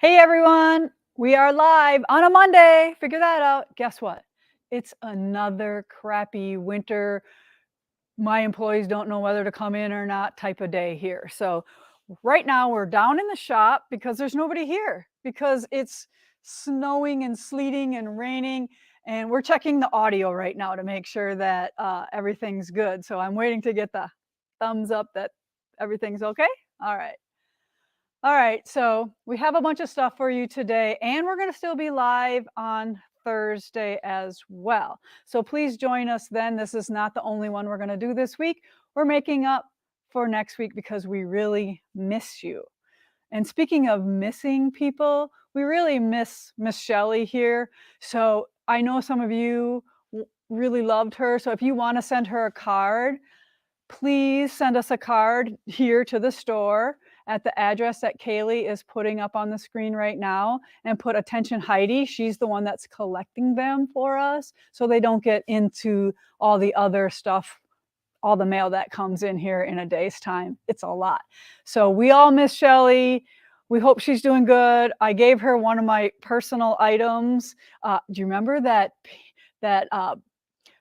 Hey everyone, we are live on a Monday. Figure that out. Guess what? It's another crappy winter. My employees don't know whether to come in or not type of day here. So, right now we're down in the shop because there's nobody here because it's snowing and sleeting and raining. And we're checking the audio right now to make sure that everything's good. So, I'm waiting to get the thumbs up that everything's okay. All right. All right, so we have a bunch of stuff for you today, and we're going to still be live on Thursday as well. So please join us then. This is not the only one we're going to do this week. We're making up for next week because we really miss you. And speaking of missing people, we really miss Miss Shelley here. So I know some of you really loved her. So if you want to send her a card, please send us a card here to the store at the address that Kaylee is putting up on the screen right now, and put attention Heidi. She's the one that's collecting them for us so they don't get into all the other stuff, all the mail that comes in here in a day's time. It's a lot. So we all miss Shelly. We hope she's doing good. I gave her one of my personal items. Do you remember that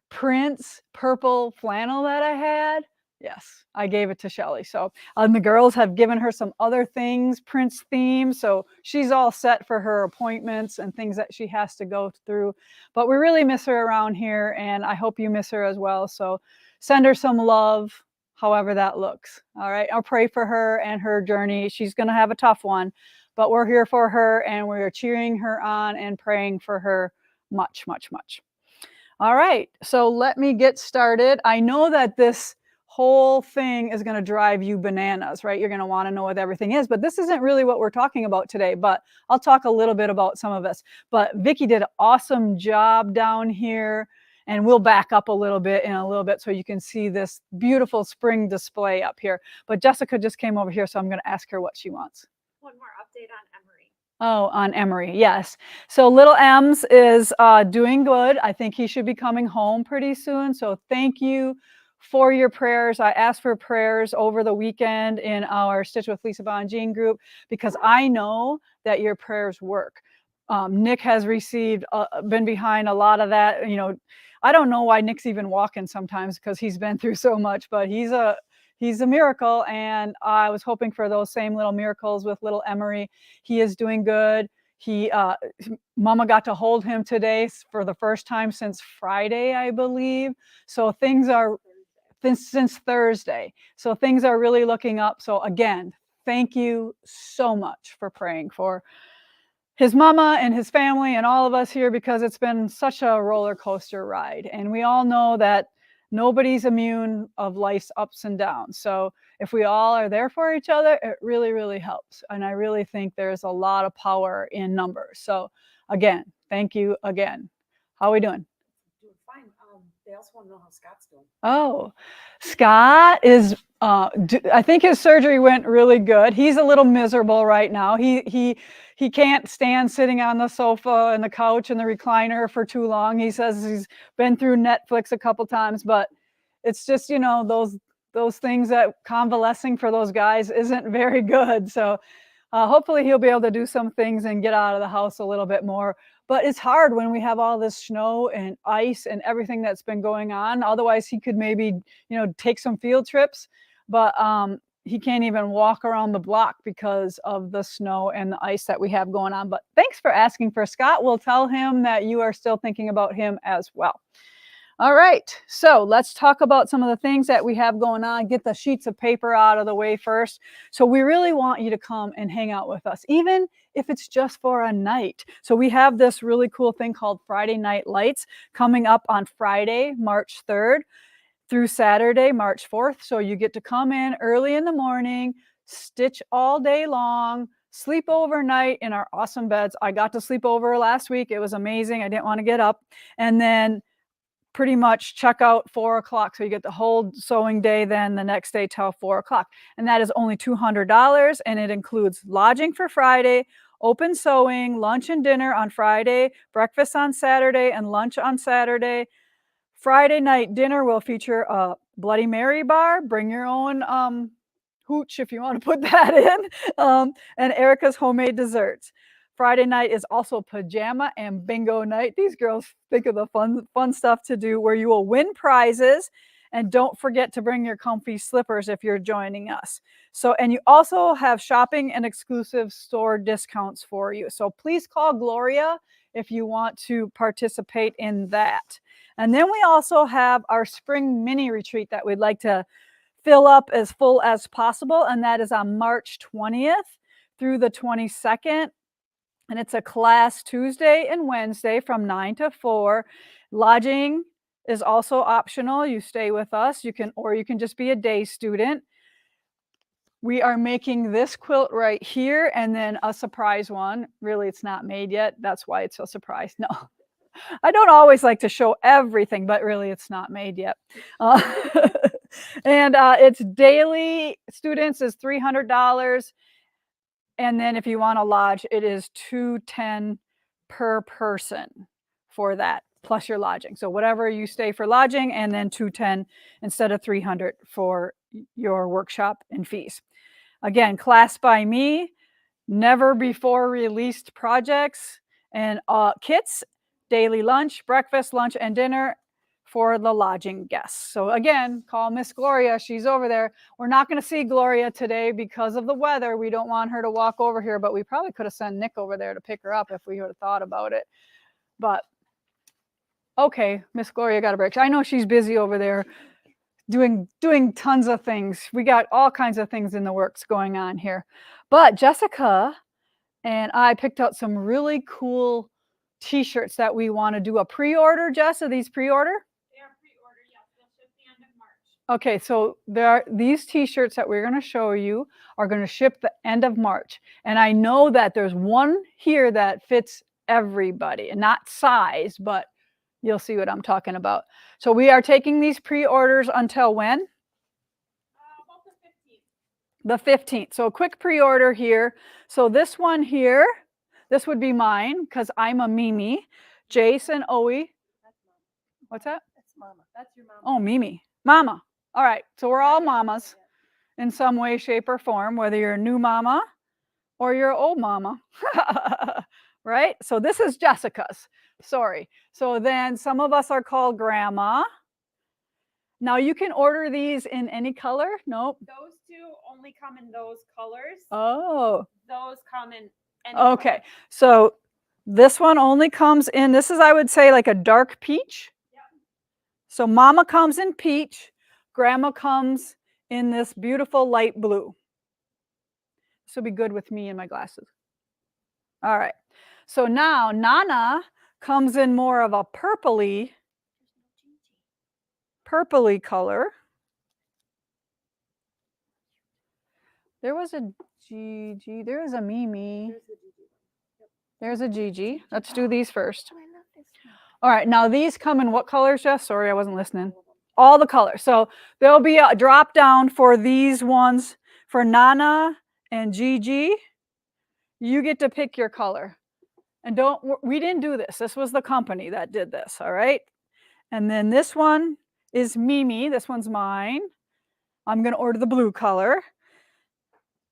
Prince purple flannel that I had? Yes, I gave it to Shelly. So the girls have given her some other things, Prince theme. So she's all set for her appointments and things that she has to go through. But we really miss her around here, and I hope you miss her as well. So send her some love, however that looks. All right, I'll pray for her and her journey. She's going to have a tough one, but we're here for her, and we're cheering her on and praying for her much, much, much. All right, so let me get started. I know that this whole thing is going to drive you bananas, right? You're going to want to know what everything is, but this isn't really what we're talking about today, but I'll talk a little bit about some of this. But Vicki did an awesome job down here, and we'll back up a little bit in a little bit so you can see this beautiful spring display up here. But Jessica just came over here, so I'm going to ask her what she wants. One more update on Emery. Oh, on Emery, yes. So little Ems is doing good. I think he should be coming home pretty soon. So thank you for your prayers. I asked for prayers over the weekend in our Stitch with Lisa Bongean group because I know that your prayers work. Nick has been behind a lot of that. I don't know why Nick's even walking sometimes because he's been through so much, but he's a miracle, and I was hoping for those same little miracles with little Emery. He is doing good. Mama got to hold him today for the first time since Friday, I believe. So things are since Thursday. So things are really looking up. So again, thank you so much for praying for his mama and his family and all of us here, because it's been such a roller coaster ride. And we all know that nobody's immune of life's ups and downs. So if we all are there for each other, it really, really helps. And I really think there's a lot of power in numbers. So again, thank you again. How are we doing? Doing fine. They also want to know how Scott's doing. Oh, Scott is. I think his surgery went really good. He's a little miserable right now. He can't stand sitting on the sofa and the couch and the recliner for too long. He says he's been through Netflix a couple times, but it's just those things that convalescing for those guys isn't very good. So hopefully he'll be able to do some things and get out of the house a little bit more. But it's hard when we have all this snow and ice and everything that's been going on. Otherwise, he could maybe, take some field trips, but he can't even walk around the block because of the snow and the ice that we have going on. But thanks for asking for Scott. We'll tell him that you are still thinking about him as well. All right, so let's talk about some of the things that we have going on. Get the sheets of paper out of the way first. So we really want you to come and hang out with us, even if it's just for a night. So we have this really cool thing called Friday Night Lights coming up on Friday, March 3rd through Saturday, March 4th. So you get to come in early in the morning, stitch all day long, sleep overnight in our awesome beds. I got to sleep over last week. It was amazing. I didn't want to get up. And then pretty much check out 4 o'clock. So you get the whole sewing day then the next day till 4 o'clock. And that is only $200. And it includes lodging for Friday, open sewing, lunch and dinner on Friday, breakfast on Saturday, and lunch on Saturday. Friday night dinner will feature a Bloody Mary bar. Bring your own hooch if you want to put that in. And Erica's homemade desserts. Friday night is also pajama and bingo night. These girls think of the fun stuff to do where you will win prizes. And don't forget to bring your comfy slippers if you're joining us. So, and you also have shopping and exclusive store discounts for you. So please call Gloria if you want to participate in that. And then we also have our spring mini retreat that we'd like to fill up as full as possible. And that is on March 20th through the 22nd. And it's a class Tuesday and Wednesday from 9 to 4. Lodging is also optional. You stay with us. You can just be a day student. We are making this quilt right here and then a surprise one. Really, it's not made yet. That's why it's a surprise. No, I don't always like to show everything, but really it's not made yet. And it's daily students is $300. And then if you want to lodge, it is $210 per person for that, plus your lodging. So whatever you stay for lodging, and then $210 instead of $300 for your workshop and fees. Again, class by me, never before released projects and kits, daily lunch, breakfast, lunch, and dinner for the lodging guests. So again, call Miss Gloria. She's over there. We're not going to see Gloria today because of the weather. We don't want her to walk over here, but we probably could have sent Nick over there to pick her up if we would have thought about it. But okay, Miss Gloria got a break. I know she's busy over there doing tons of things. We got all kinds of things in the works going on here. But Jessica and I picked out some really cool t-shirts that we want to do a pre-order. Jess, are these pre-order? They are pre-order, yes. They'll ship the end of March. Okay, so these t-shirts that we're going to show you are going to ship the end of March. And I know that there's one here that fits everybody, and not size, but you'll see what I'm talking about. So we are taking these pre-orders until when? About the 15th. The 15th. So a quick pre-order here. So this one here, this would be mine because I'm a Mimi. Jason, Owie. What's that? That's Mama. That's your mama. Oh, Mimi. Mama. All right. So we're all mamas in some way, shape, or form, whether you're a new mama or you're an old mama. Right? So this is Jessica's. Sorry. So then some of us are called grandma. Now you can order these in any color. Nope. Those two only come in those colors. Oh. Those come in any Okay. color. So this one only comes in, this is, I would say, like a dark peach. Yep. So mama comes in peach. Grandma comes in this beautiful light blue. This will be good with me and my glasses. All right. So now Nana comes in more of a purpley color. There was a Gigi. There was a Mimi. There's a Gigi. Let's do these first. All right. Now these come in what colors, Jess? Sorry, I wasn't listening. All the colors. So there'll be a drop down for these ones for Nana and Gigi. You get to pick your color. And we didn't do this. This was the company that did this. All right. And then this one is Mimi. This one's mine. I'm going to order the blue color.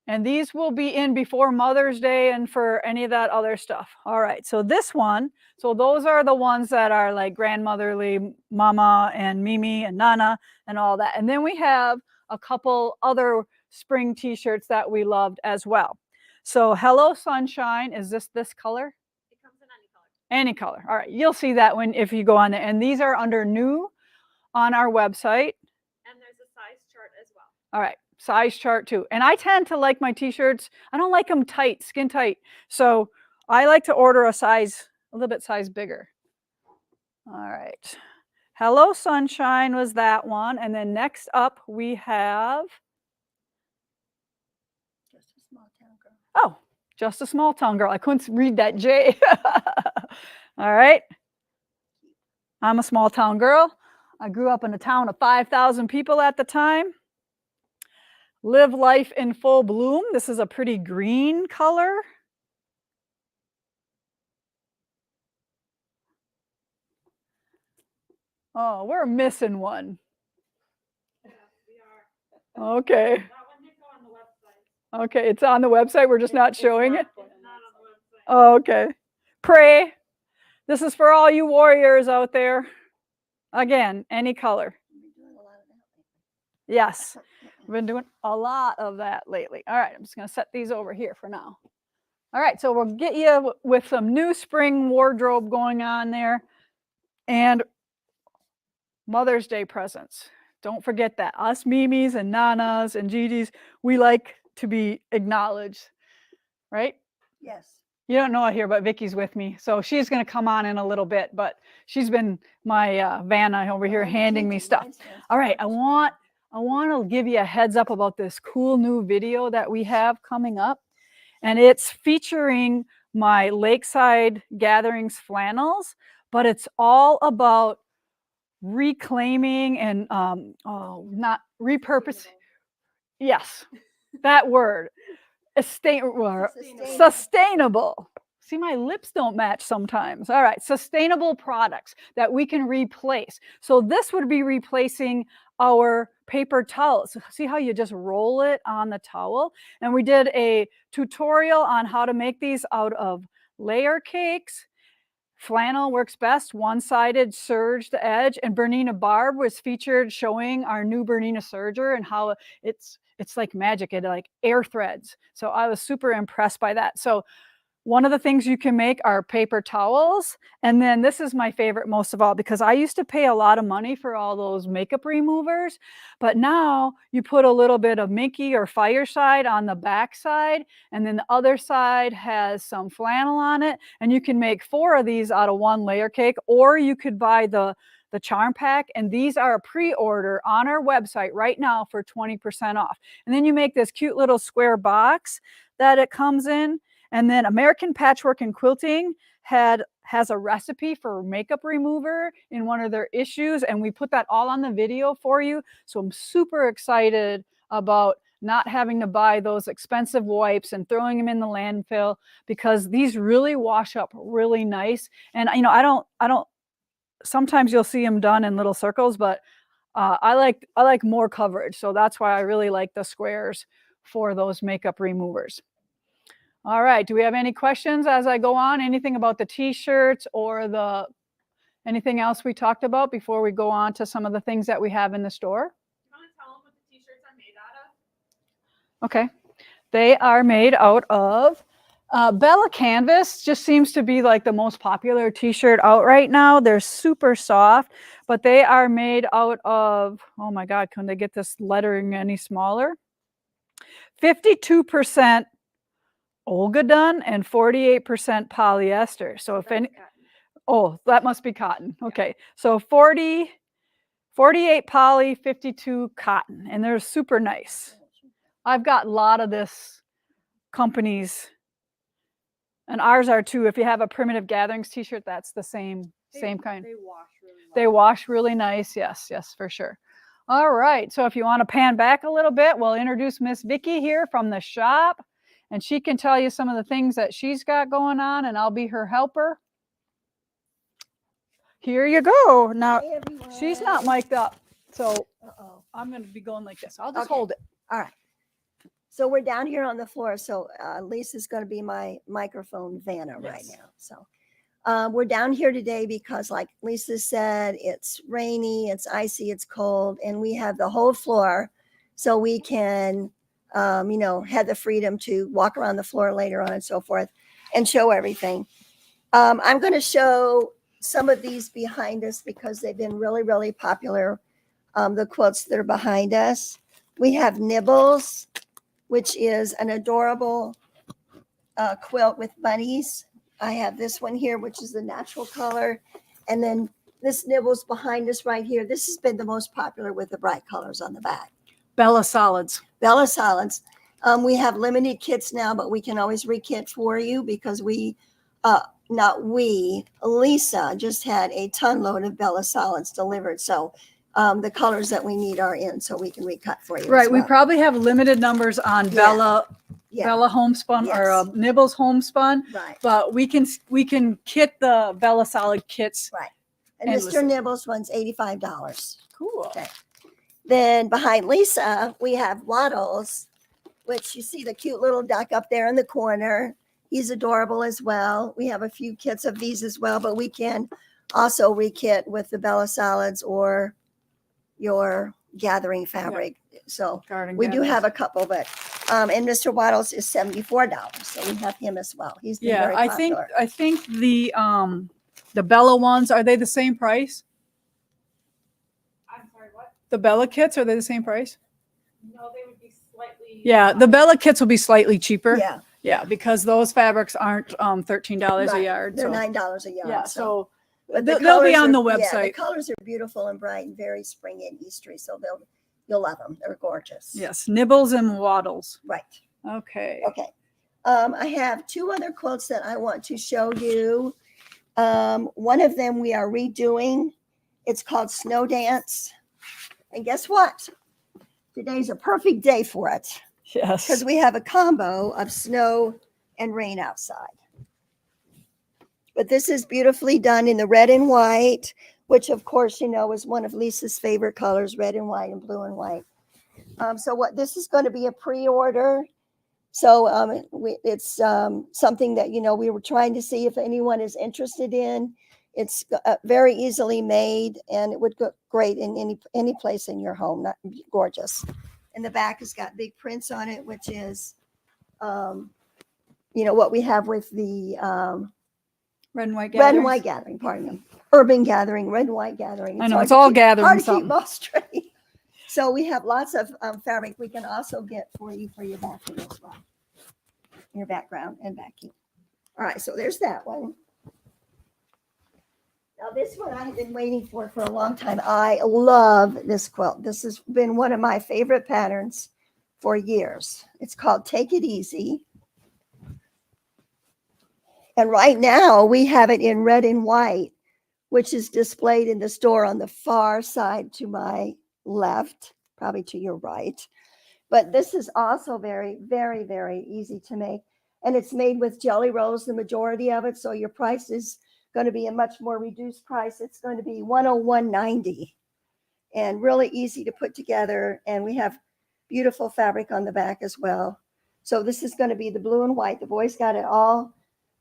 And these will be in before Mother's Day and for any of that other stuff. All right, so this one, so those are the ones that are like grandmotherly, Mama and Mimi and Nana and all that. And then we have a couple other spring t-shirts that we loved as well. So Hello Sunshine, is this color? It comes in any color. Any color. All right, you'll see that if you go on there. And these are under new on our website. And there's a size chart as well. All right. Size chart too. And I tend to like my t-shirts, I don't like them tight, skin tight. So I like to order a little bit size bigger. All right. Hello Sunshine was that one. And then next up we have Just a Small Town Girl. Oh, Just a Small Town Girl. I couldn't read that J. All right. I'm a small town girl. I grew up in a town of 5,000 people at the time. Live life in full bloom. This is a pretty green color. Oh, we're missing one. Yeah, we are. Okay. That one didn't go on the website. Okay, it's on the website. We're just not showing it. It's not on the website. Oh, okay. Pray. This is for all you warriors out there. Again, any color. Yes. We've been doing a lot of that lately. All right, I'm just going to set these over here for now. All right, so we'll get you with some new spring wardrobe going on there. And Mother's Day presents. Don't forget that. Us Mimis and Nanas and Gigi's, we like to be acknowledged, right? Yes. You don't know it here, but Vicki's with me. So she's going to come on in a little bit, but she's been my Vanna over here handing me stuff. All right, I want to give you a heads up about this cool new video that we have coming up. And it's featuring my Lakeside Gatherings flannels, but it's all about reclaiming and not repurposing. Yes, that word. Sustainable. See, my lips don't match sometimes. All right, sustainable products that we can replace. So this would be replacing our paper towels. See how you just roll it on the towel? And we did a tutorial on how to make these out of layer cakes. Flannel works best, one-sided serged edge, and Bernina Barb was featured showing our new Bernina serger and how it's like magic. It like air threads. So I was super impressed by that. So one of the things you can make are paper towels. And then this is my favorite most of all, because I used to pay a lot of money for all those makeup removers. But now you put a little bit of Minky or Fireside on the back side, and then the other side has some flannel on it. And you can make 4 of these out of one layer cake, or you could buy the charm pack, and these are a pre-order on our website right now for 20% off. And then you make this cute little square box that it comes in. And then American Patchwork and Quilting has a recipe for makeup remover in one of their issues, and we put that all on the video for you. So I'm super excited about not having to buy those expensive wipes and throwing them in the landfill, because these really wash up really nice. And you know, I don't sometimes you'll see them done in little circles, but I like more coverage. So that's why I really like the squares for those makeup removers. All right, do we have any questions as I go on? Anything about the t-shirts or anything else we talked about before we go on to some of the things that we have in the store? You want to tell them what the t-shirts are made out of? Okay, they are made out of Bella Canvas. Just seems to be like the most popular t-shirt out right now. They're super soft, but they are made out of, oh my God, can they get this lettering any smaller? 52% Olgadon and 48% polyester. So if any, oh, that must be cotton. Okay, so 48 poly, 52 cotton, and they're super nice. I've got a lot of this companies, and ours are too. If you have a Primitive Gatherings t-shirt, that's the same kind. They wash really well. They wash really nice. Yes, for sure. All right, so if you want to pan back a little bit, we'll introduce Miss Vicki here from the shop, and she can tell you some of the things that she's got going on, and I'll be her helper. Here you go. Now, Hey, she's not mic'd up, so Uh-oh. I'm going to be going like this. I'll just Okay. hold it. All right. So we're down here on the floor. So Lisa's going to be my microphone Vanna right Yes. now. So we're down here today because, like Lisa said, it's rainy, it's icy, it's cold, and we have the whole floor, so we can, have the freedom to walk around the floor later on and so forth, and show everything. I'm going to show some of these behind us because they've been really, really popular. The quilts that are behind us. We have Nibbles, which is an adorable quilt with bunnies. I have this one here, which is the natural color. And then this Nibbles behind us right here. This has been the most popular with the bright colors on the back. Bella Solids. Bella Solids. We have limited kits now, but we can always rekit for you because Lisa just had a ton load of Bella Solids delivered. So the colors that we need are in, so we can recut for you. Right, we probably have limited numbers on Bella Homespun or Nibbles Homespun, right. but we can kit the Bella Solid kits. Right. And Mr. Nibbles one's $85. Cool. Okay. Then behind Lisa, we have Waddles, which you see the cute little duck up there in the corner. He's adorable as well. We have a few kits of these as well, but we can also rekit with the Bella Solids or your gathering fabric. So Garden we do gatherers. have a couple, but and Mr. Waddles is $74. So we have him as well. He's been Yeah, very popular. I think the Bella ones, are they the same price? I'm sorry, what? The Bella kits, are they the same price? No, they would be slightly. Yeah, the Bella kits will be slightly cheaper. Yeah, Yeah, because those fabrics aren't $13 a right. yard. They're so. $9 a yard. Yeah, so But they'll be colors on the Yeah, the website. colors are beautiful and bright and very springy and Eastery, so you'll love them. They're gorgeous. Yes, nibbles and waddles. Right. Okay. Okay. I have two other quilts that I want to show you. One of them we are redoing. It's called Snow Dance. And guess what? Today's a perfect day for it Yes. because we have a combo of snow and rain outside. But this is beautifully done in the red and white, which of course, you know, is one of Lisa's favorite colors, red and white and blue and white. So what this is going to be a pre-order. So it's something that, you know, we were trying to see if anyone is interested in. It's very easily made and it would go great in any place in your home. Not gorgeous. And the back has got big prints on it, which is, you know, what we have with the Red and white red and gatherings. white gathering, pardon me. Urban gathering, red and white gathering. I know, hard it's to all keep- gathering hard to keep something. them all straight. So we have lots of fabric we can also get for you for your backing as well. Your background and backing. All right, so there's that one. Now this one I have been waiting for a long time. I love this quilt. This has been one of my favorite patterns for years. It's called Take It Easy. And right now we have it in red and white, which is displayed in the store on the far side to my left, probably to your right. But this is also very, very, very easy to make. And it's made with jelly rolls, the majority of it. So your price is going to be a much more reduced price. It's going to be $101.90 and really easy to put together. And we have beautiful fabric on the back as well. So this is going to be the blue and white. The boys got it all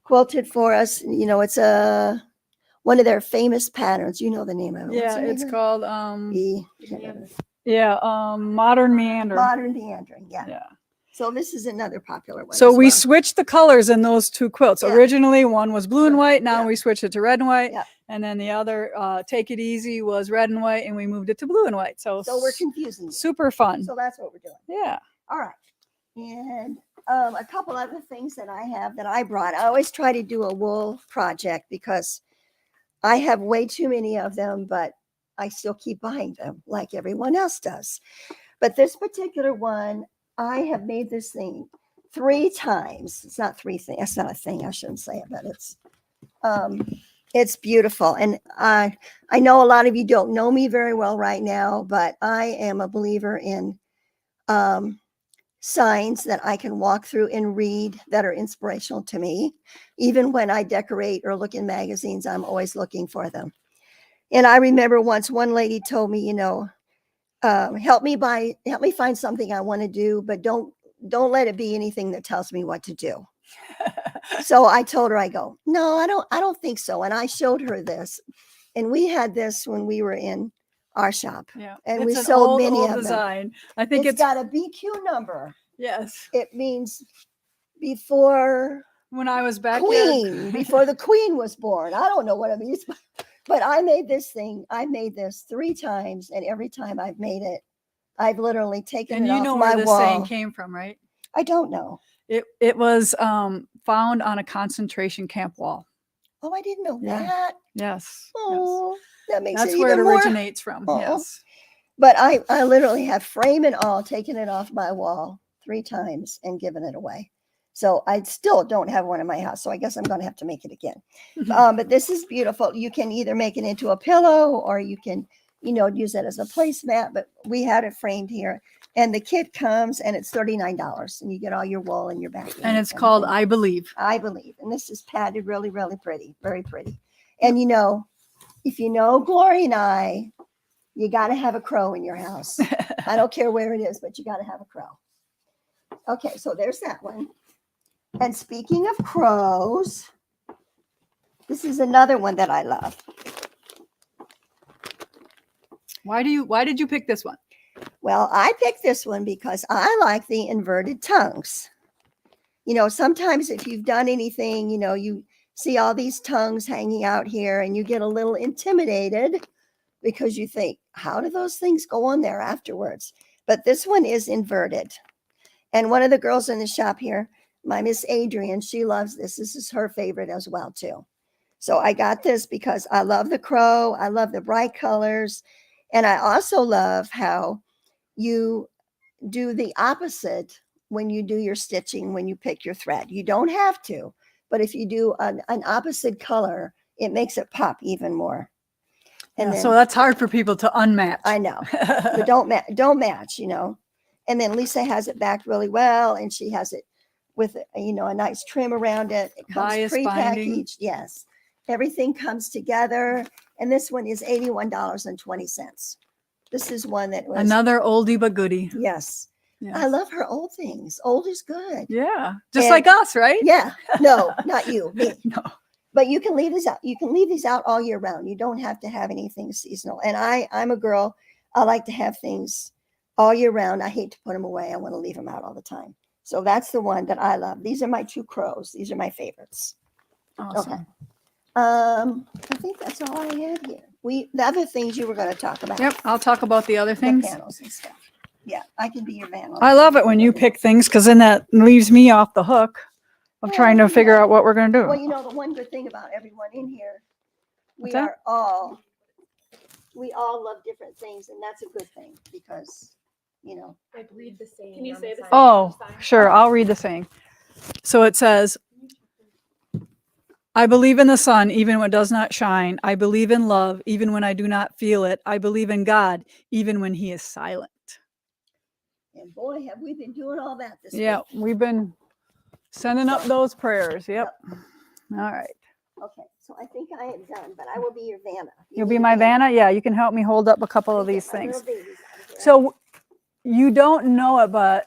quilted for us. You know, it's one of their famous patterns. You know the name of it. What's Yeah, the name it's of it? called Meander. modern meander. Modern Meandering. Yeah. Yeah. So this is another popular one. So as we well. switched the colors in those two quilts. Yeah. Originally, one was blue and white. Now Yeah. we switched it to red and white. Yeah. And then the other, Take It Easy, was red and white, and we moved it to blue and white. So we're confusing you. super fun. So that's what we're doing. Yeah. All right. And a couple other things that I have that I brought. I always try to do a wool project because I have way too many of them, but I still keep buying them like everyone else does. But this particular one, I have made this thing 3 times. It's not 3 things. That's not a thing. I shouldn't say it, but it's beautiful. And I know a lot of you don't know me very well right now, but I am a believer in signs that I can walk through and read that are inspirational to me. Even when I decorate or look in magazines, I'm always looking for them. And I remember once one lady told me, you know, help me find something I want to do, but don't let it be anything that tells me what to do. So I told her, I go, no, I don't think so. And I showed her this, and we had this when we were in our shop. Yeah. And It's we an sold many old of them. design. I think It's got a BQ number. yes. It means before When I was back here. Queen, before the Queen was born. I don't know what it means, but I made this thing. I made this 3 times, and every time I've made it, I've literally taken And it you off know my where this wall. saying came from, right? I don't know. It was found on a concentration camp wall. Oh, I didn't know Yeah. that. Yes. Oh, that makes That's it where it even more. originates from. Oh. Yes. But I literally have frame and all taken it off my wall 3 times and given it away. So I still don't have one in my house. So I guess I'm going to have to make it again. But this is beautiful. You can either make it into a pillow or you can, you know, use it as a placemat. But we had it framed here. And the kit comes and it's $39. And you get all your wool and your backing. And it's called everything. I Believe. I Believe. And this is padded really, really pretty. Very pretty. And, you know, if you know Glory and I, you got to have a crow in your house. I don't care where it is, but you got to have a crow. Okay, so there's that one. And speaking of crows, this is another one that I love. Why did you pick this one? Well, I picked this one because I like the inverted tongues. You know, sometimes if you've done anything, you know, you see all these tongues hanging out here and you get a little intimidated because you think, how do those things go on there afterwards? But this one is inverted. And one of the girls in the shop here, my Miss Adrian, she loves this. This is her favorite as well, too. So I got this because I love the crow. I love the bright colors. And I also love how you do the opposite when you do your stitching, when you pick your thread. You don't have to, but if you do an opposite color, it makes it pop even more. And Yeah, then, so that's hard for people to unmatch. I know, but don't match, you know. And then Lisa has it backed really well, and she has it with, you know, a nice trim around it. It comes Bias binding. pre-packaged. Yes, everything comes together. And this one is $81.20. This is one that was Another oldie but goodie. Yes. Yes. I love her old things. Old is good. Yeah, just And- like us, right? Yeah. No, not you, me. No. But you can leave these out. You can leave these out all year round. You don't have to have anything seasonal. And I'm a girl. I like to have things all year round. I hate to put them away. I want to leave them out all the time. So that's the one that I love. These are my two crows. These are my favorites. Awesome. Okay. I think that's all I had here. The other things you were going to talk about. Yep, I'll talk about the other The things. panels and stuff. Yeah, I can be your vandal. I love it when you pick things because then that leaves me off the hook of trying to figure out what we're going to do. Well, you know, the one good thing about everyone in here, we What's that? we all love different things, and that's a good thing because, you know. Like read the saying. Can you say the saying? Oh, sure. I'll read the saying. So it says, I believe in the sun, even when it does not shine. I believe in love, even when I do not feel it. I believe in God, even when he is silent. And boy, have we been doing all that this Yeah, week. we've been sending up those prayers. Yep. All right. Okay, so I think I am done, but I will be your Vanna. You'll be my Vanna? Yeah, you can help me hold up a couple of these My little things. babies out of here. So you don't know it, but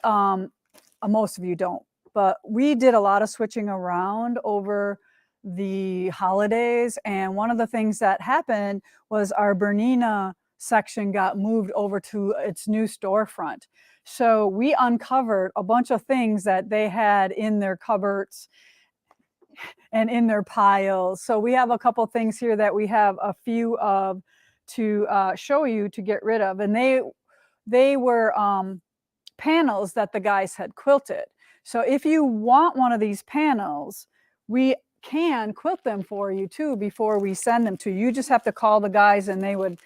most of you don't. But we did a lot of switching around over the holidays. And one of the things that happened was our Bernina section got moved over to its new storefront. So we uncovered a bunch of things that they had in their cupboards and in their piles. So we have a couple things here that we have a few of to show you to get rid of. And they were panels that the guys had quilted. So if you want one of these panels, we can quilt them for you too before we send them to you. You just have to call the guys and they would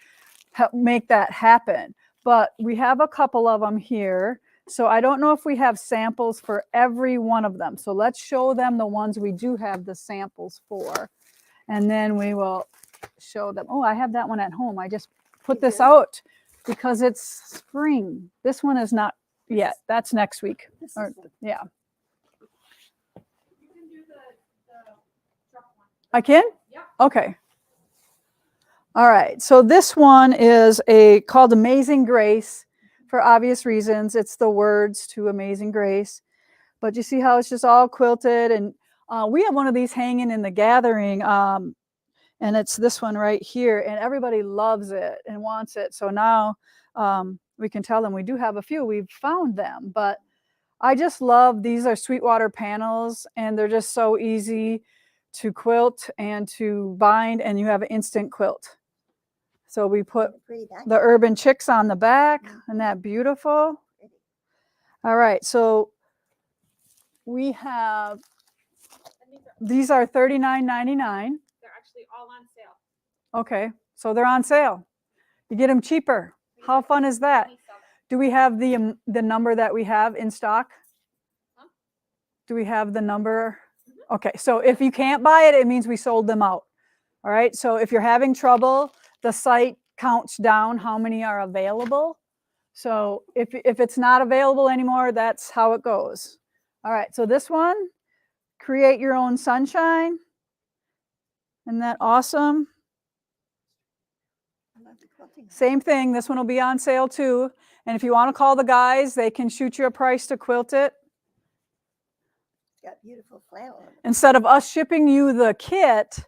help make that happen. But we have a couple of them here. So I don't know if we have samples for every one of them. So let's show them the ones we do have the samples for. And then we will show them. Oh, I have that one at home. I just put this out because it's spring. This one is not yet. That's next week. Or, yeah. You can do the truck one. I can? Yeah. Okay. All right. So this one is called Amazing Grace for obvious reasons. It's the words to Amazing Grace. But you see how it's just all quilted. And we have one of these hanging in the gathering. And it's this one right here. And everybody loves it and wants it. So now we can tell them we do have a few. We've found them. But I just love, these are Sweetwater panels. And they're just so easy to quilt and to bind. And you have an instant quilt. So we put the urban chicks on the back. Isn't that beautiful? All right. So we have, these are $39.99. They're actually all on sale. Okay. So they're on sale. You get them cheaper. How fun is that? 27. Do we have the number that we have in stock? Huh? Do we have the number? Okay. So if you can't buy it, it means we sold them out. All right. So if you're having trouble, the site counts down how many are available. So if it's not available anymore, that's how it goes. All right. So this one, create your own sunshine. Isn't that awesome? Same thing. This one will be on sale too. And if you want to call the guys, they can shoot you a price to quilt it. got beautiful flannel on it. Instead of us shipping you the kit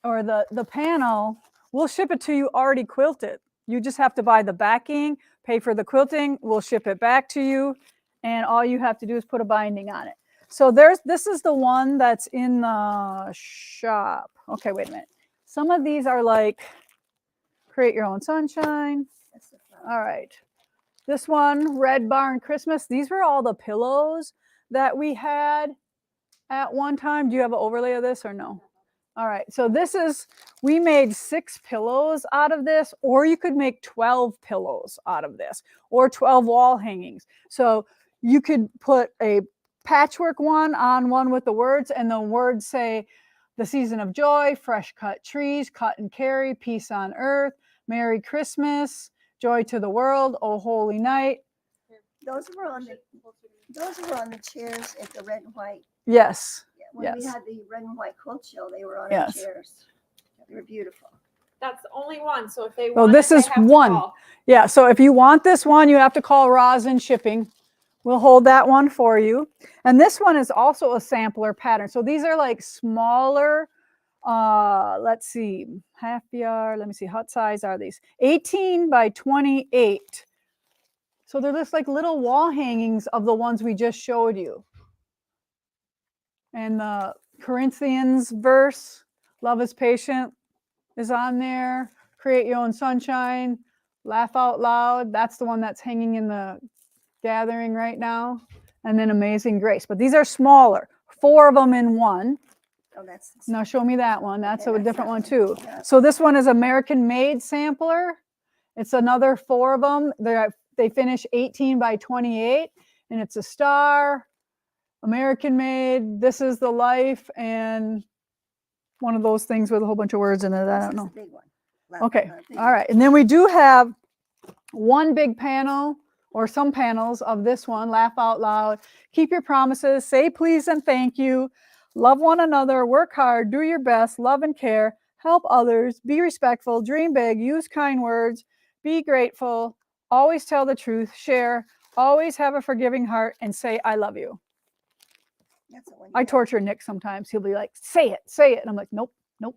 or the panel, we'll ship it to you already quilted. You just have to buy the backing, pay for the quilting, we'll ship it back to you, and all you have to do is put a binding on it. So this is the one that's in the shop. Okay, wait a minute. Some of these are like create your own sunshine. That's the front. All right. This one, Red Barn Christmas. These were all the pillows that we had at one time. Do you have an overlay of this or no? All right. So this is, we made 6 pillows out of this, or you could make 12 pillows out of this, or 12 wall hangings. So you could put a patchwork one on one with the words, and the words say, the season of joy, fresh cut trees, cut and carry, peace on earth, Merry Christmas, joy to the world, oh holy night. Those were on the chairs at the red and white. Yes. When we Yes. had the red and white quilt show, they were on Yes. our chairs. They were beautiful. That's the only one. So if they Well, want this it, they is have to one. call. Yeah, so if you want this one, you have to call Rosin Shipping. We'll hold that one for you. And this one is also a sampler pattern. So these are like smaller, let's see, half yard, let me see, what size are these? 18 by 28. So they're just like little wall hangings of the ones we just showed you. And the Corinthians verse, love is patient, is on there. Create your own sunshine, laugh out loud. That's the one that's hanging in the gathering right now. And then Amazing Grace. But these are smaller, 4 of them in one. Oh, that's Now show me that one. That's Okay, a that's different that one one. too. Yeah. So this one is American Made sampler. It's another 4 of them. They finish 18 by 28, and it's a star, American Made, This is the Life, and one of those things with a whole bunch of words in it. I this don't is know. the big one. Okay, Big all one. right. And then we do have one big panel or some panels of this one, Laugh Out Loud. Keep your promises, say please and thank you, love one another, work hard, do your best, love and care, help others, be respectful, dream big, use kind words, be grateful, always tell the truth, share, always have a forgiving heart, and say I love you. That's the one you I got. torture Nick sometimes. He'll be like, say it, say it. And I'm like, nope, nope.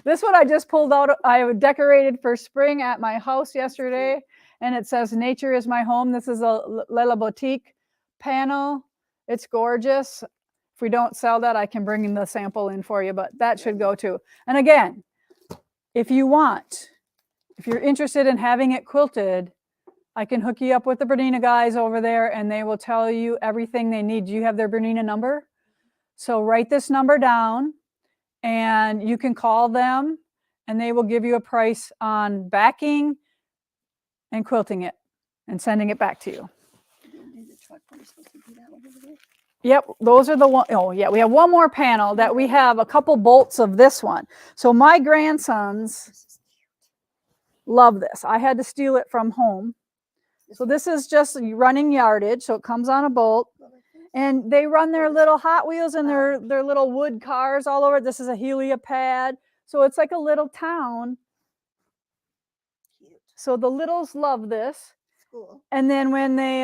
This one I just pulled out. I decorated for spring at my house yesterday, and it says, nature is my home. This is a Lela Boutique panel. It's gorgeous. If we don't sell that, I can bring the sample in for you, but that should go too. And again, if you're interested in having it quilted, I can hook you up with the Bernina guys over there, and they will tell you everything they need. Do you have their Bernina number? So write this number down, and you can call them, and they will give you a price on backing and quilting it and sending it back to you. Did the truck when you're supposed to do that one over there? Yep, those are the one. Oh, yeah, we have one more panel that we have a couple bolts of this one. So my grandsons This is cute. love this. I had to steal it from home. So this is just running yardage. So it comes on a bolt, Go like this. and they run their little Hot Wheels and their little wood cars all over. This is a heliopad. So it's like a little town. Cute. So the littles love this. Cool. And then when they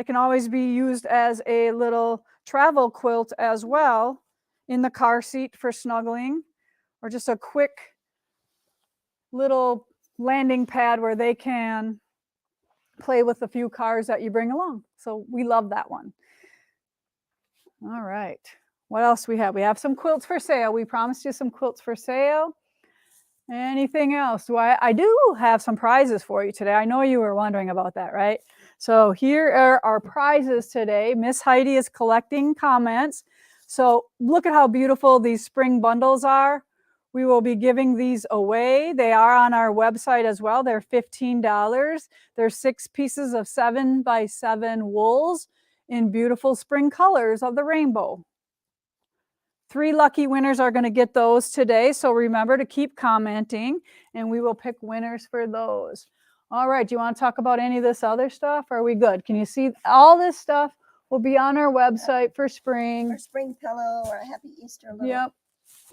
can always be used as a little travel quilt as well in the car seat for snuggling, or just a quick little landing pad where they can play with a few cars that you bring along. So we love that one. All right. What else we have? We have some quilts for sale. We promised you some quilts for sale. Anything else? I do have some prizes for you today. I know you were wondering about that, right? So here are our prizes today. Miss Heidi is collecting comments. So look at how beautiful these spring bundles are. We will be giving these away. They are on our website as well. They're $15. They're 6 pieces of 7 by 7 wools in beautiful spring colors of the rainbow. 3 lucky winners are going to get those today. So remember to keep commenting, and we will pick winners for those. All right. Do you want to talk about any of this other stuff? Or are we good? Can you see all this stuff will be on our website for spring? Or spring pillow or a happy Easter little. Yep.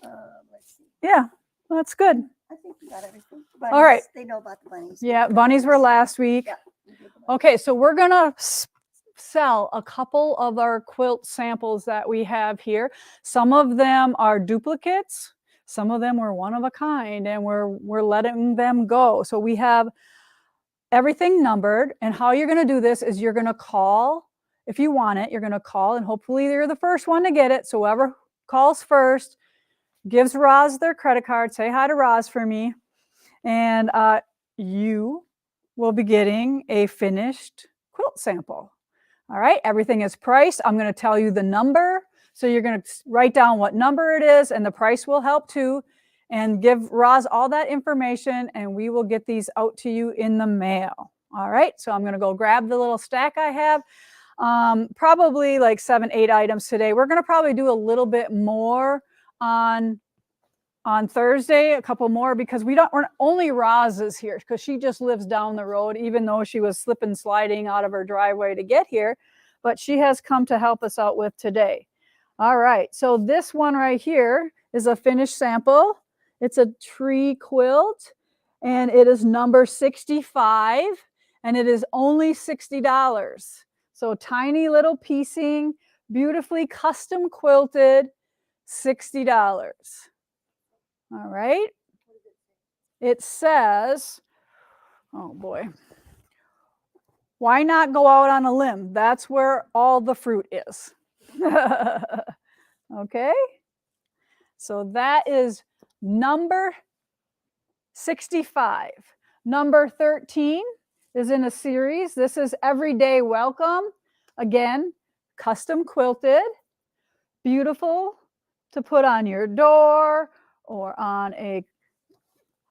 Let's see. Yeah, that's good. I think we got everything. All right. They know about the bunnies. Yeah, bunnies were last week. Yeah. we did the bunnies. Okay, so we're going to sell a couple of our quilt samples that we have here. Some of them are duplicates. Some of them were one of a kind, and we're letting them go. So we have everything numbered, and how you're going to do this is you're going to call. If you want it, you're going to call, and hopefully you're the first one to get it. So whoever calls first gives Roz their credit card. Say hi to Roz for me, and you will be getting a finished quilt sample. All right, everything is priced. I'm going to tell you the number. So you're going to write down what number it is, and the price will help too. And give Roz all that information, and we will get these out to you in the mail. All right, so I'm going to go grab the little stack I have. Probably like 7, 8 items today. We're going to probably do a little bit more on Thursday, a couple more, because we're only Roz is here because she just lives down the road, even though she was slipping sliding out of her driveway to get here. But she has come to help us out with today. All right, so this one right here is a finished sample. It's a tree quilt, and it is number 65, and it is only $60. So tiny little piecing, beautifully custom quilted, $60. All right. It says, oh boy, why not go out on a limb? That's where all the fruit is. Okay. So that is number 65. Number 13 is in a series. This is Everyday Welcome. Again, custom quilted, beautiful to put on your door or on a,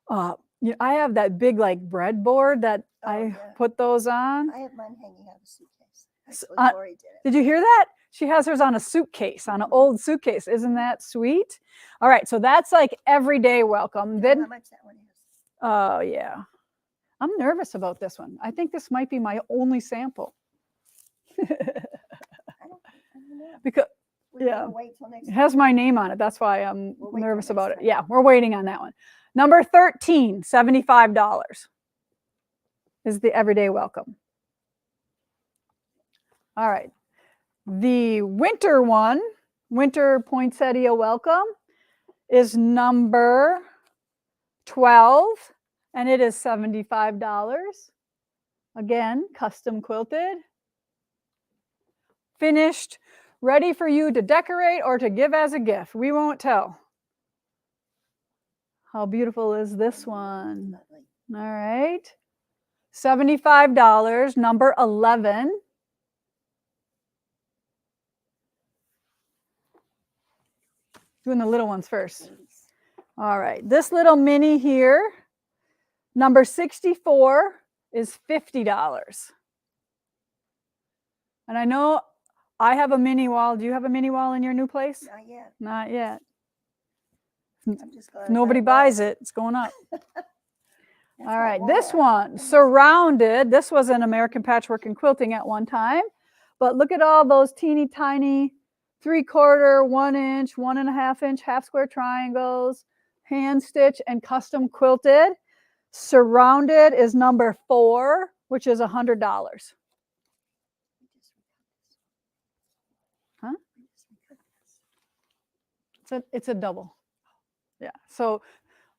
I have that big like breadboard that I put those on. I have mine hanging out of a suitcase. That's So, what Lori did. Did you hear that? She has hers on a suitcase, on an old suitcase. Isn't that sweet? All right, so that's like Everyday Welcome. You know Then, how much that one is? oh yeah, I'm nervous about this one. I think this might be my only sample. I don't know. Because We're yeah. gonna wait till next it has my name on it. That's why I'm We'll wait till nervous next about it. time. Yeah, we're waiting on that one. Number 13, $75 is the Everyday Welcome. All right. The winter one, winter poinsettia welcome, is number 12, and it is $75. Again, custom quilted, finished, ready for you to decorate or to give as a gift. We won't tell. How beautiful is this one? Lovely. All right. $75, number 11. Doing the little ones first. All right, this little mini here, number 64, is $50. And I know I have a mini wall. Do you have a mini wall in your new place? Not yet. Not yet. I'm just glad If nobody buys it, it's going up. That's All my right, this wall. one, Surrounded. This was an American Patchwork and Quilting at one time. But look at all those teeny tiny 3/4, 1 inch, 1.5 inch half square triangles, hand stitch and custom quilted. Surrounded is number 4, which is $100. Huh? It's a double. Yeah. So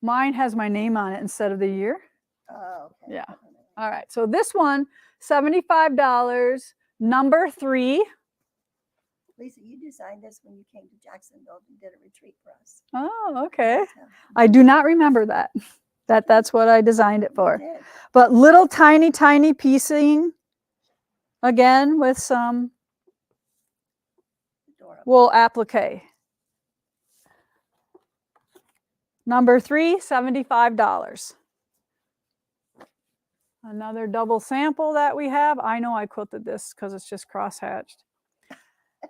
mine has my name on it instead of the year. Oh, okay. Yeah. All right. So this one, $75, number 3. Lisa, you designed this when you came to Jacksonville and did a retreat for us. Oh, okay. That's how- I do not remember that. That's what I designed it you for. did. But little tiny piecing, again with some Adorable. wool applique. Number 3, $75. Another double sample that we have. I know I quilted this because it's just cross-hatched.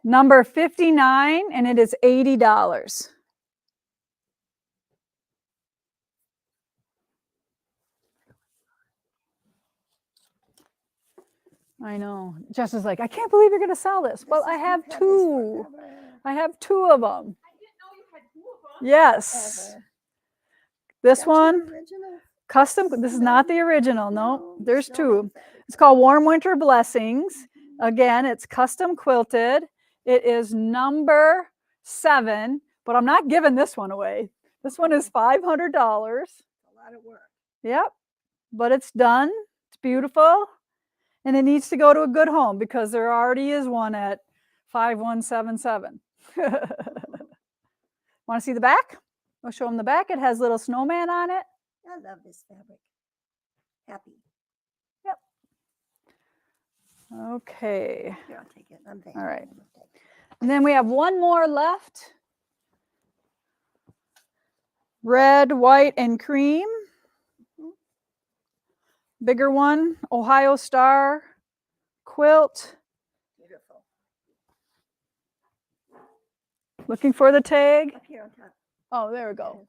Number 59, and it is $80. I know. Jess is like, I can't believe you're going to sell this. Well, I have You've had this 2. forever. I have 2 of them. I didn't know you had 2 of them. Yes. Ever. This That's your one, original? custom. This is not the original. No, No, there's still 2. like that. It's called Warm Winter Blessings. Again, it's custom quilted. It is number 7, but I'm not giving this one away. This one is $500. A lot of work. Yep, but it's done. It's beautiful. And it needs to go to a good home because there already is one at 5177. Want to see the back? I'll show them the back. It has little snowman on it. I love this fabric. Happy. Yep. Okay. Here, I'll take it. I'm All right. thankful. I'll take it. And then we have one more left. Red, white, and cream. Bigger one, Ohio Star quilt. Beautiful. Looking for the tag. Up here on top. Oh, there we go.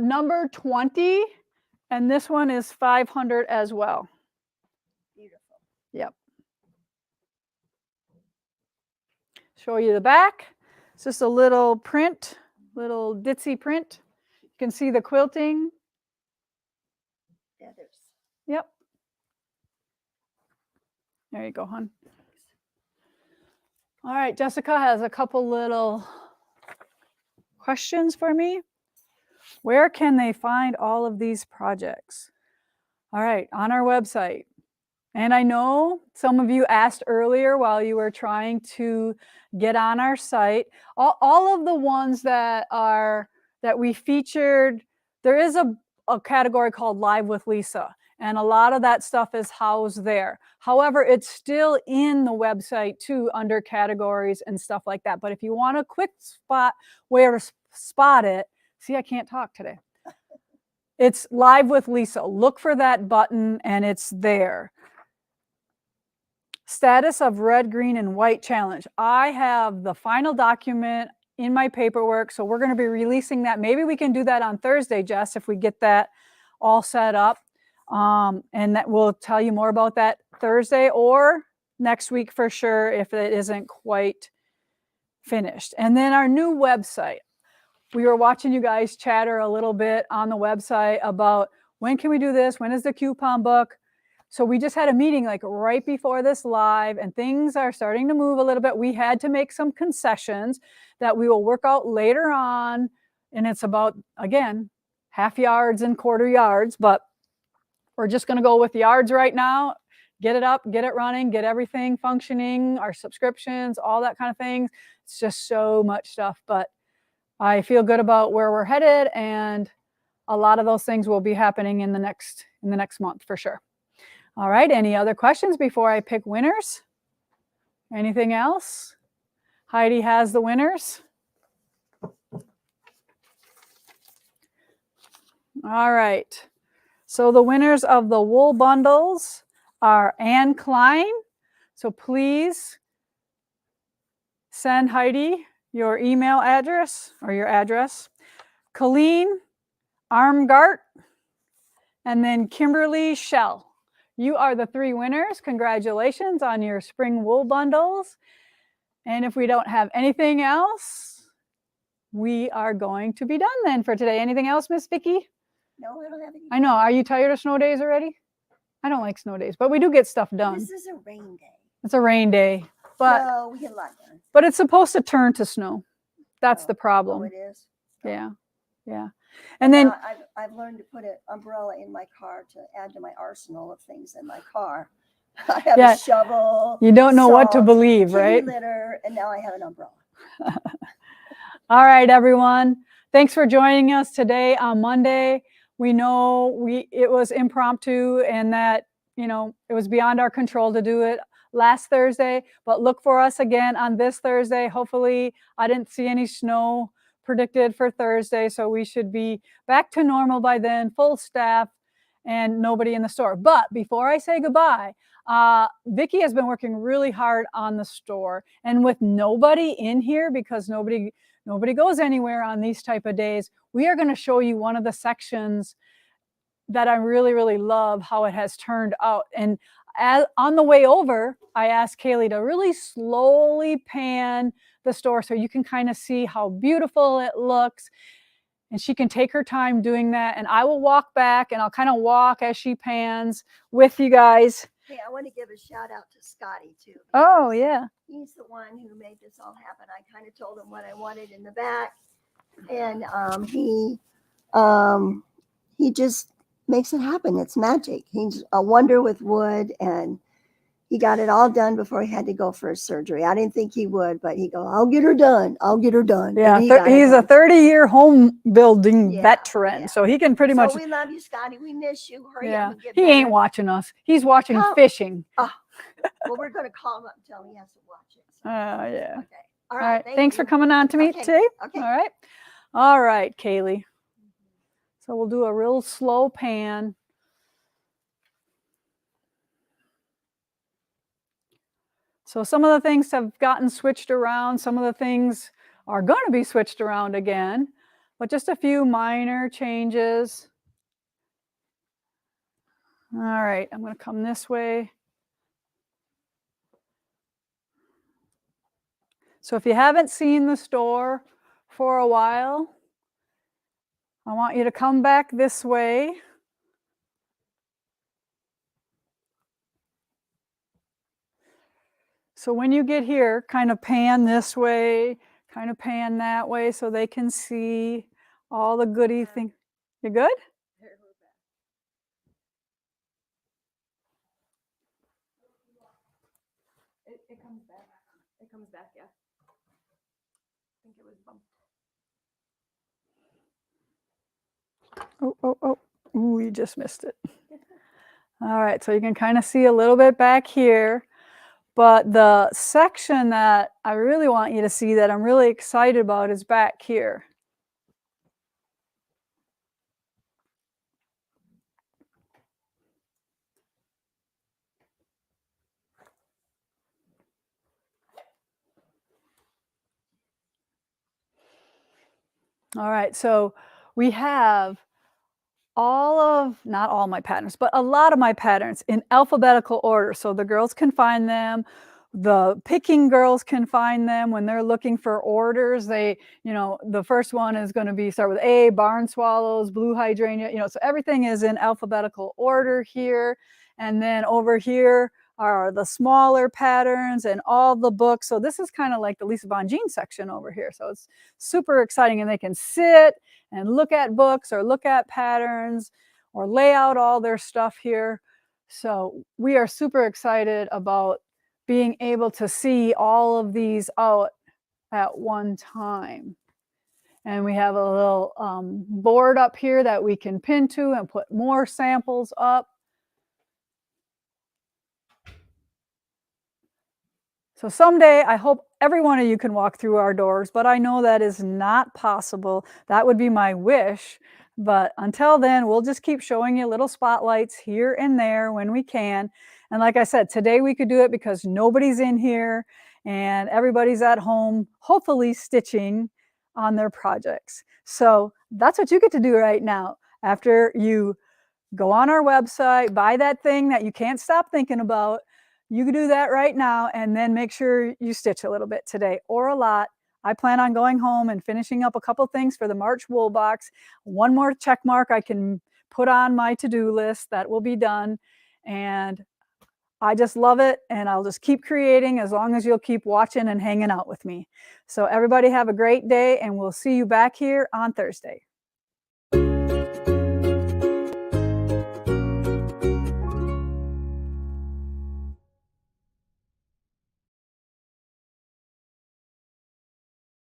Number 20, and this one is 500 as well. Beautiful. Yep. Show you the back. It's just a little print, little ditzy print. You can see the quilting. Feathers. Yep. There you go, hon. All right, Jessica has a couple little questions for me. Where can they find all of these projects? All right, on our website. And I know some of you asked earlier while you were trying to get on our site, all of the ones that we featured, there is a category called Live with Lisa. And a lot of that stuff is housed there. However, it's still in the website too, under categories and stuff like that. But if you want a quick spot where to spot it, see, I can't talk today. It's Live with Lisa. Look for that button and it's there. Status of red, green, and white challenge. I have the final document in my paperwork, so we're going to be releasing that. Maybe we can do that on Thursday, Jess, if we get that all set up. And that we'll tell you more about that Thursday or next week for sure if it isn't quite finished. And then our new website. We were watching you guys chatter a little bit on the website about when can we do this? When is the coupon book? So we just had a meeting like right before this live and things are starting to move a little bit. We had to make some concessions that we will work out later on. And it's about, again, half yards and quarter yards, but we're just going to go with yards right now, get it up, get it running, get everything functioning, our subscriptions, all that kind of things. It's just so much stuff, but I feel good about where we're headed, and a lot of those things will be happening in the next month for sure. All right, any other questions before I pick winners? Anything else? Heidi has the winners. All right. So the winners of the wool bundles are Ann Klein. So please send Heidi your email address or your address. Colleen Armgart, and then Kimberly Shell. You are the 3 winners. Congratulations on your spring wool bundles. And if we don't have anything else, we are going to be done then for today. Anything else, Miss Vicki? No, I don't have any. I know. Are you tired of snow days already? I don't like snow days, but we do get stuff done. This is a rain day. It's a rain day, but No, we get a lot done. but it's supposed to turn to snow. That's Oh, the Oh, problem. it is. Yeah, yeah. And then I've learned to put an umbrella in my car to add to my arsenal of things in my car. I have Yeah, a shovel. you don't know what to salt, believe, kitty right? litter, and now I have an umbrella. All right, everyone. Thanks for joining us today on Monday. We know it was impromptu and that, it was beyond our control to do it last Thursday, but look for us again on this Thursday. Hopefully, I didn't see any snow predicted for Thursday, so we should be back to normal by then, full staff and nobody in the store. But before I say goodbye, Vicki has been working really hard on the store, and with nobody in here because nobody goes anywhere on these type of days, we are going to show you one of the sections that I really, really love how it has turned out. And on the way over, I asked Kaylee to really slowly pan the store so you can kind of see how beautiful it looks. And she can take her time doing that. And I will walk back and I'll kind of walk as she pans with you guys Hey, I want to give a shout out to Scotty too. Oh, because yeah. He's the one who made this all happen. I kind of told him what I wanted in the back, and he just makes it happen. It's magic. He's a wonder with wood, and he got it all done before he had to go for his surgery. I didn't think he would, but he go, "I'll get her done. I'll get her done." Yeah, And he got it he's a done. 30-year home building Yeah, veteran, yeah. so he can pretty So much. we love you, Scotty. We miss you. Hurry Yeah, up and get he better. ain't watching us. He's watching Oh. fishing. Well, we're going to call him up and tell him he has to watch it. So. Yeah. Okay. All All right. right. Thanks for coming on to me Okay. today. Okay. All right. All right, Kaylee. So we'll do a real slow pan. So some of the things have gotten switched around. Some of the things are going to be switched around again, but just a few minor changes. All right, I'm going to come this way. So if you haven't seen the store for a while, I want you to come back this way. So when you get here, kind of pan this way, kind of pan that way so they can see all the goody things. You good? It comes back. It comes back, yeah. I think it was bumped. Oh. Ooh, you just missed it. All right, so you can kind of see a little bit back here. But the section that I really want you to see that I'm really excited about is back here. All right, so we have not all my patterns, but a lot of my patterns in alphabetical order. So the girls can find them. The picking girls can find them when they're looking for orders. They, the first one is going to be start with A, barn swallows, blue hydrangea, so everything is in alphabetical order here. And then over here are the smaller patterns and all the books. So this is kind of like the Lisa Bongean section over here. So it's super exciting, and they can sit and look at books or look at patterns or lay out all their stuff here. So we are super excited about being able to see all of these out at one time. And we have a little board up here that we can pin to and put more samples up. So someday, I hope every one of you can walk through our doors, but I know that is not possible. That would be my wish. But until then, we'll just keep showing you little spotlights here and there when we can. And like I said, today we could do it because nobody's in here and everybody's at home, hopefully stitching on their projects. So that's what you get to do right now. After you go on our website, buy that thing that you can't stop thinking about. You can do that right now and then make sure you stitch a little bit today or a lot. I plan on going home and finishing up a couple things for the March wool box. One more check mark I can put on my to-do list that will be done. And I just love it, and I'll just keep creating as long as you'll keep watching and hanging out with me. So everybody have a great day, and we'll see you back here on Thursday.